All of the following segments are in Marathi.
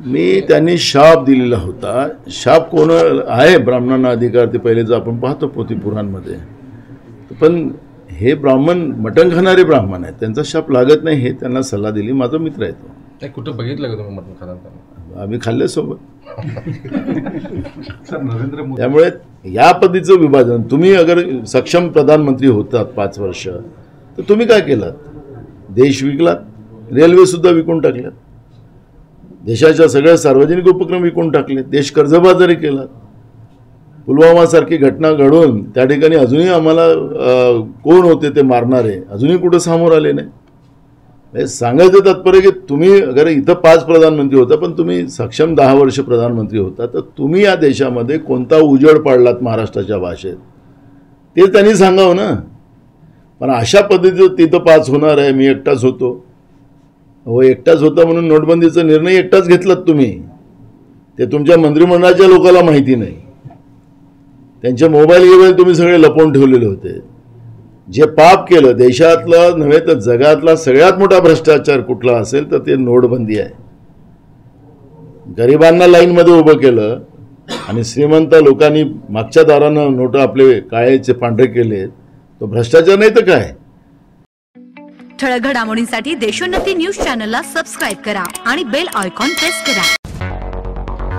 मी त्यांनी शाप दिलेला होता. शाप कोण आहे? ब्राह्मणांना अधिकार ते पहिलेच आपण पाहतो पोथी पुराणमध्ये. पण हे ब्राह्मण मटण खाणारे ब्राह्मण आहेत, त्यांचा शाप लागत नाही हे त्यांना सल्ला दिली. माझा मित्र आहे तो. कुठं बघितलं का तुम्ही मटण खाताना? आम्ही खाल्ल्यासोबत. त्यामुळे या पद्धतीचं विभाजन, तुम्ही अगर सक्षम प्रधानमंत्री होतात 5 वर्ष तर तुम्ही काय केलात? देश विकलात, रेल्वे सुद्धा विकून टाकल्यात, देशाच्या सगळ्या सार्वजनिक उपक्रम विकून टाकले, देश कर्जबाजारी केला. पुलवामासारखी घटना घडून त्या ठिकाणी अजूनही आम्हाला कोण होते ते मारणारे अजूनही कुठं समोर आले नाही. सांगायचं तात्पर्य की तुम्ही अगर इथं 5 प्रधानमंत्री होता पण तुम्ही सक्षम 10 वर्ष प्रधानमंत्री होता, तर तुम्ही या देशामध्ये कोणता उजेड पाडलात महाराष्ट्राच्या भाषेत ते त्यांनी सांगावं ना. पण अशा पद्धतीचं तिथं 5 होणार आहे, मी एकटाच होतो. हो, एकटाच होता म्हणून नोटबंदीचा निर्णय एकटाच घेतलात तुम्ही. ते तुमच्या मंत्रिमंडळाच्या लोकांना माहिती नाही. त्यांचे मोबाईल तुम्ही सगळे लपवून ठेवलेले होते. जे पाप केलं, देशातला नव्हे तर जगातला सगळ्यात मोठा भ्रष्टाचार कुठला असेल तर ते नोटबंदी आहे. गरिबांना लाईनमध्ये उभं केलं आणि श्रीमंत लोकांनी मागच्या दारानं नोट आपले काळेचे पांढरे केले. तो भ्रष्टाचार नाही तर काय? ठळक घडामोडींसाठी देशोन्नती न्यूज चॅनलला सबस्क्राइब करा आणि बेल आयकॉन प्रेस करा.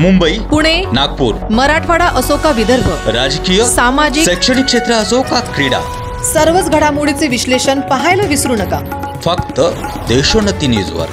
मुंबई, पुणे, नागपूर, मराठवाडा असो का विदर्भ, राजकीय, सामाजिक, शैक्षणिक क्षेत्र असो का क्रीडा, सर्वच घडामोडीचे विश्लेषण पाहायला विसरू नका. फक्त देशोन्नती न्यूजवर.